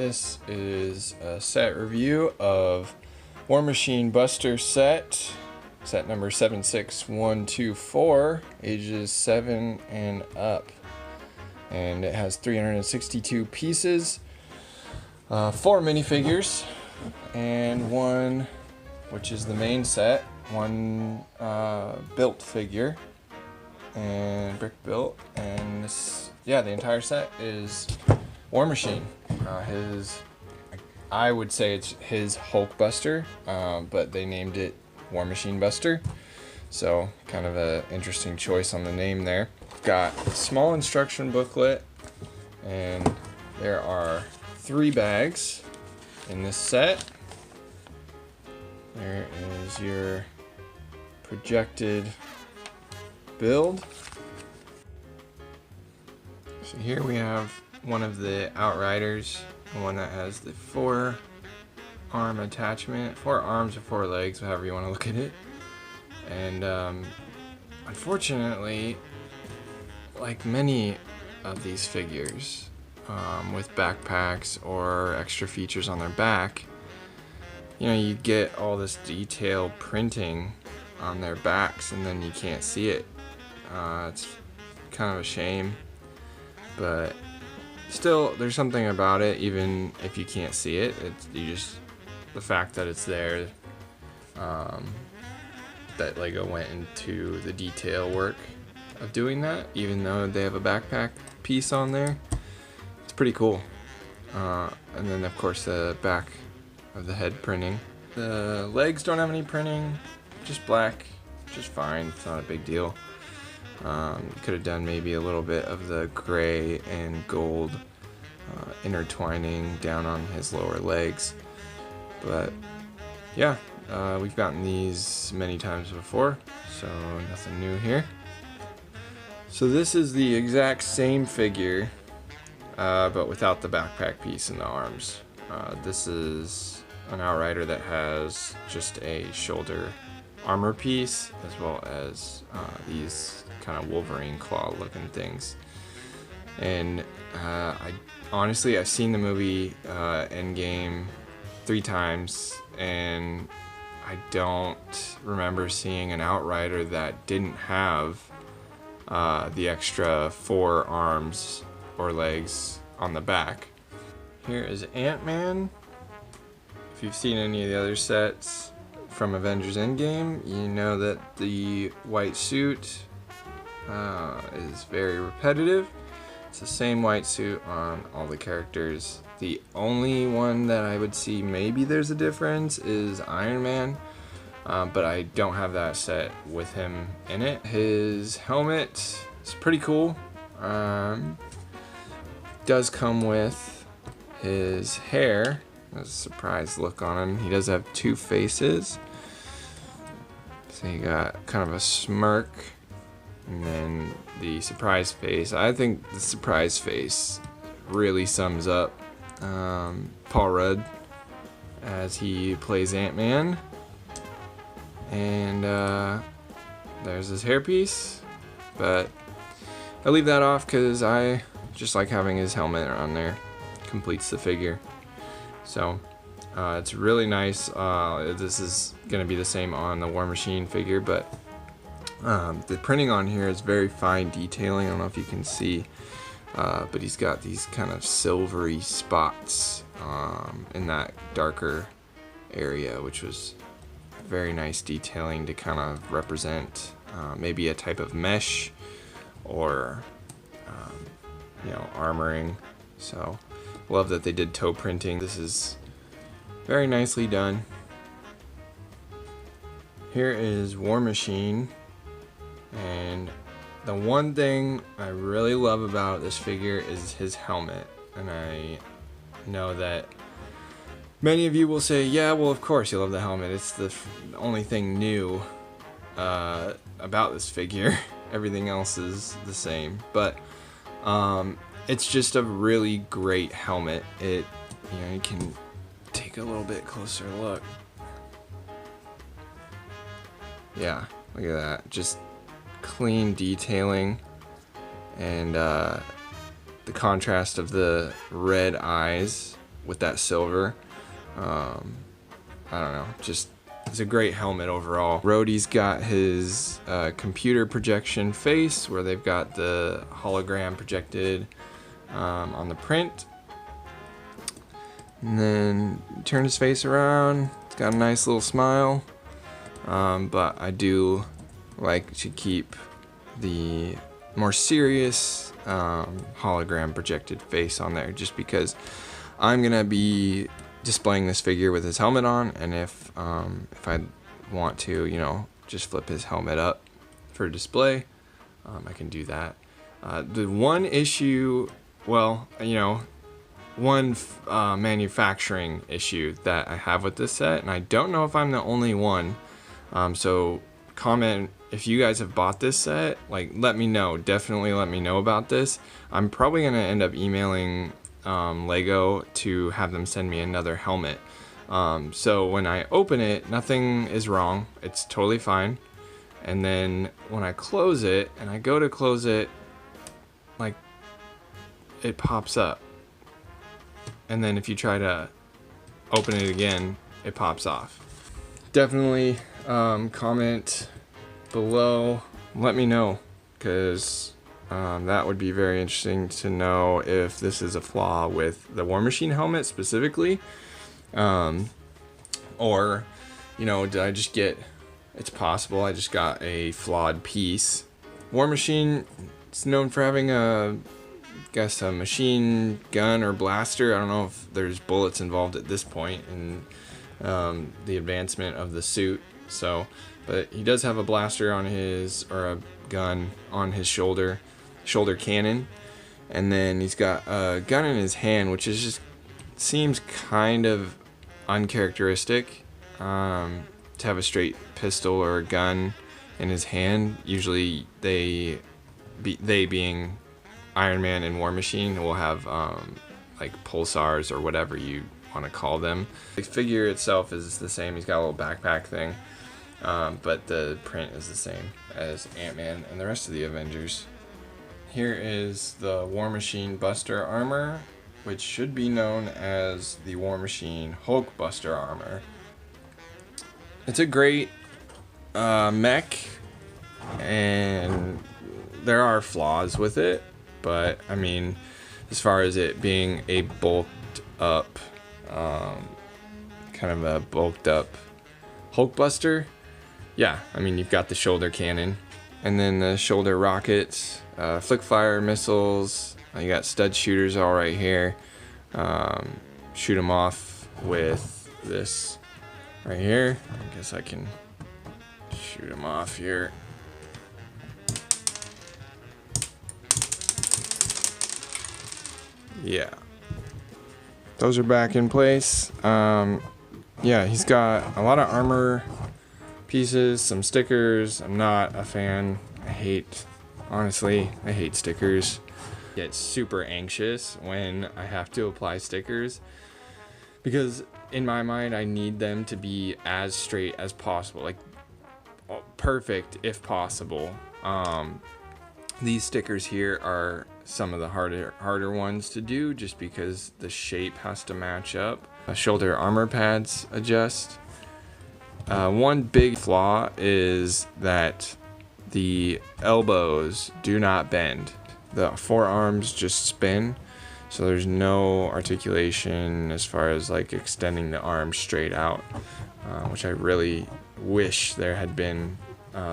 This is a set review of War Machine Buster set number 76124, ages 7 and up. And it has 362 pieces, 4 minifigures, and one, which is the main set, one built figure, and brick built. And this, yeah, the entire set is War Machine. I would say it's his Hulkbuster, but they named it War Machine Buster, so kind of an interesting choice on the name there. Got a small instruction booklet, and there are 3 bags in this set. There is your projected build. So here we have one of the Outriders, the one that has the 4-arm attachment, 4 arms or 4 legs, however you want to look at it. And unfortunately, like many of these figures with backpacks or extra features on their back, you know, you get all this detail printing on their backs and then you can't see it. It's kind of a shame, but still, there's something about it, even if you can't see it. The fact that it's there, that LEGO went into the detail work of doing that, even though they have a backpack piece on there. It's pretty cool. And then, of course, the back of the head printing. The legs don't have any printing, just black, just fine. It's not a big deal. Could have done maybe a little bit of the gray and gold intertwining down on his lower legs, but yeah, we've gotten these many times before, so nothing new here. So this is the exact same figure, but without the backpack piece and the arms. This is an Outrider that has just a shoulder armor piece, as well as these kind of Wolverine claw looking things. And honestly, I've seen the movie Endgame 3 times, and I don't remember seeing an Outrider that didn't have the extra 4 arms or legs on the back. Here is Ant-Man. If you've seen any of the other sets from Avengers Endgame, you know that the white suit is very repetitive. It's the same white suit on all the characters. The only one that I would see maybe there's a difference is Iron Man, but I don't have that set with him in it. His helmet is pretty cool. Does come with his hair. There's a surprise look on him. He does have 2 faces. So you got kind of a smirk, and then the surprise face. I think the surprise face really sums up Paul Rudd as he plays Ant-Man. And there's his hairpiece, but I leave that off because I just like having his helmet on there. Completes the figure. So it's really nice. This is going to be the same on the War Machine figure, but the printing on here is very fine detailing. I don't know if you can see, but he's got these kind of silvery spots in that darker area, which was very nice detailing to kind of represent maybe a type of mesh or you know, armoring. So love that they did toe printing. This is very nicely done. Here is War Machine, and the one thing I really love about this figure is his helmet. And I know that many of you will say, yeah, well, of course you love the helmet. It's the only thing new about this figure. Everything else is the same, but it's just a really great helmet. You know, you can take a little bit closer look. Yeah, look at that. Just clean detailing, and the contrast of the red eyes with that silver. I don't know, just it's a great helmet overall. Rhodey's got his computer projection face where they've got the hologram projected on the print. And then turn his face around. It's got a nice little smile. But I do like to keep the more serious hologram projected face on there, just because I'm gonna be displaying this figure with his helmet on, and if I want to, you know, just flip his helmet up for display, I can do that. The one issue, well, you know, one manufacturing issue that I have with this set, and I don't know if I'm the only one, so comment if you guys have bought this set, like, let me know, definitely let me know about this. I'm probably gonna end up emailing Lego to have them send me another helmet. So when I open it, nothing is wrong, it's totally fine. And then when I close it, and I go to close it, like, it pops up. And then if you try to open it again, it pops off. Definitely comment below, let me know, because that would be very interesting to know if this is a flaw with the War Machine helmet specifically, or, you know, did I just get, it's possible I just got a flawed piece. War Machine is known for having a machine gun or blaster. I don't know if there's bullets involved at this point in the advancement of the suit, so, but he does have a blaster on his, or a gun on his shoulder cannon, and then he's got a gun in his hand, which is just seems kind of uncharacteristic to have a straight pistol or a gun in his hand. Usually they being Iron Man and War Machine will have like pulsars or whatever you want to call them. The figure itself is the same. He's got a little backpack thing, but the print is the same as Ant-Man and the rest of the Avengers. Here is the War Machine Buster armor, which should be known as the War Machine Hulk Buster armor. It's a great mech, and there are flaws with it, but I mean, as far as it being a bulked up, kind of a bulked up Hulk Buster, yeah, I mean, you've got the shoulder cannon, and then the shoulder rockets, flick fire missiles. You got stud shooters all right here. Shoot them off with this right here. I guess I can shoot them off here. Yeah, those are back in place. Yeah, he's got a lot of armor pieces, some stickers. I'm not a fan. Honestly, I hate stickers. I get super anxious when I have to apply stickers, because in my mind I need them to be as straight as possible, like perfect if possible. These stickers here are some of the harder ones to do, just because the shape has to match up. Shoulder armor pads adjust. One big flaw is that the elbows do not bend. The forearms just spin, so there's no articulation as far as like extending the arms straight out, which I really wish there had been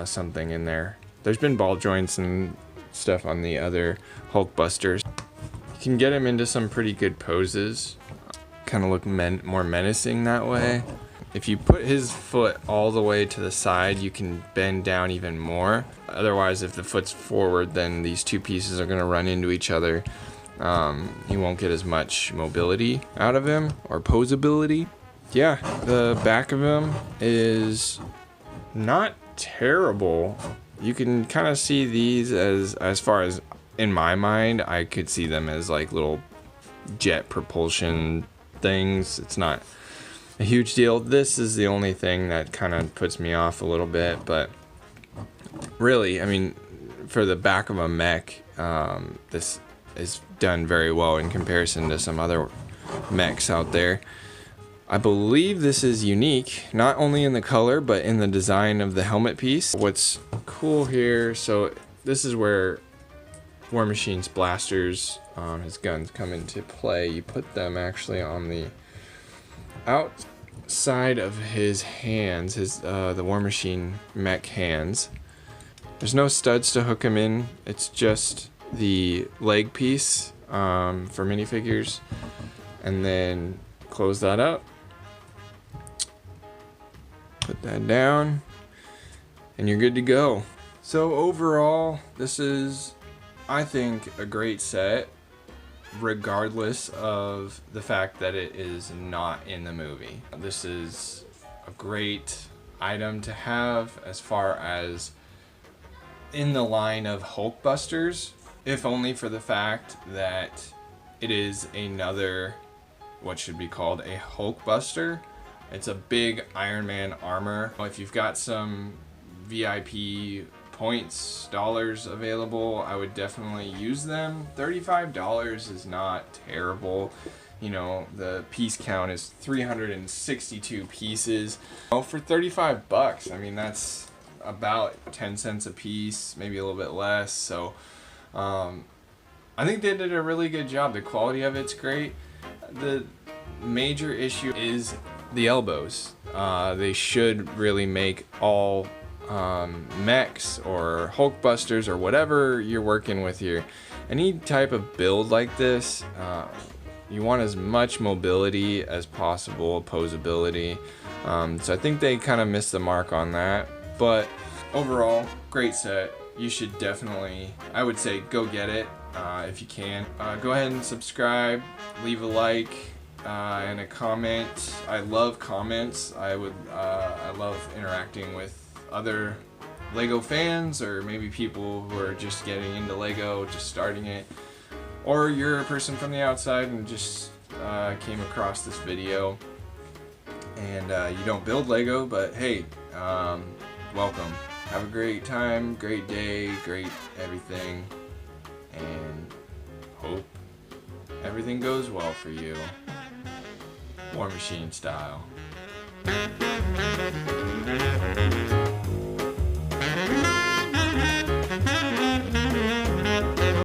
something in there. There's been ball joints and stuff on the other Hulk Busters. You can get him into some pretty good poses, kind of look more menacing that way. If you put his foot all the way to the side, you can bend down even more. Otherwise, if the foot's forward, then these two pieces are going to run into each other. You won't get as much mobility out of him, or posability. Yeah, the back of him is not terrible. You can kind of see these as far as, in my mind, I could see them as like little jet propulsion things. It's not a huge deal. This is the only thing that kind of puts me off a little bit, but really, I mean, for the back of a mech, this is done very well in comparison to some other mechs out there. I believe this is unique, not only in the color, but in the design of the helmet piece. What's cool here, so this is where War Machine's blasters, his guns come into play. You put them actually on the outside of his hands, the War Machine mech hands. There's no studs to hook him in, it's just the leg piece for minifigures. And then close that up. Put that down, and you're good to go. So overall, this is, I think, a great set, regardless of the fact that it is not in the movie. This is a great item to have as far as in the line of Hulkbusters, if only for the fact that it is another, what should be called a Hulkbuster. It's a big Iron Man armor. If you've got some VIP points, dollars available, I would definitely use them. $35 is not terrible. You know, the piece count is 362 pieces. Oh, for 35 bucks, I mean, that's about 10 cents a piece, maybe a little bit less. So I think they did a really good job. The quality of it's great. The major issue is the elbows. They should really make all mechs or Hulkbusters or whatever you're working with here, any type of build like this, you want as much mobility as possible, posability. So I think they kind of missed the mark on that, but overall, great set. You should definitely, I would say, go get it if you can. Go ahead and subscribe, leave a like, and a comment. I love comments. I love interacting with other Lego fans, or maybe people who are just getting into Lego, just starting it, or you're a person from the outside and just came across this video and you don't build Lego, but hey, welcome. Have a great time, great day, great everything, and hope everything goes well for you. War Machine style.